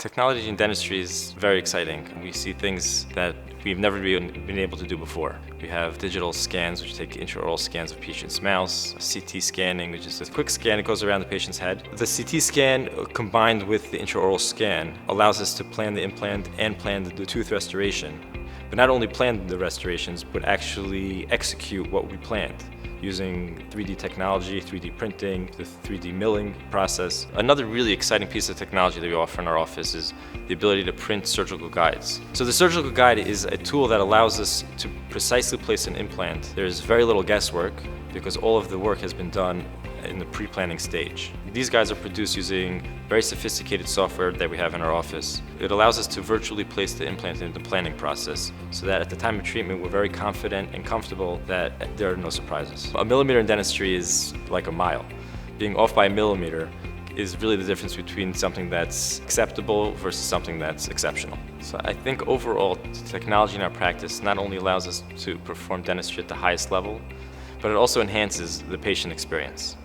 Technology in dentistry is very exciting. We see things that we've never been able to do before. We have digital scans, which take intraoral scans of patients' mouths, CT scanning, which is a quick scan that goes around the patient's head. The CT scan, combined with the intraoral scan, allows us to plan the implant and plan the tooth restoration. But not only plan the restorations, but actually execute what we planned, using 3D technology, 3D printing, the 3D milling process. Another really exciting piece of technology that we offer in our office is the ability to print surgical guides. So the surgical guide is a tool that allows us to precisely place an implant. There's very little guesswork because all of the work has been done in the pre-planning stage. These guides are produced using very sophisticated software that we have in our office. It allows us to virtually place the implant in the planning process so that at the time of treatment we're very confident and comfortable that there are no surprises. A millimeter in dentistry is like a mile. Being off by a millimeter is really the difference between something that's acceptable versus something that's exceptional. So I think overall technology in our practice not only allows us to perform dentistry at the highest level, but it also enhances the patient experience.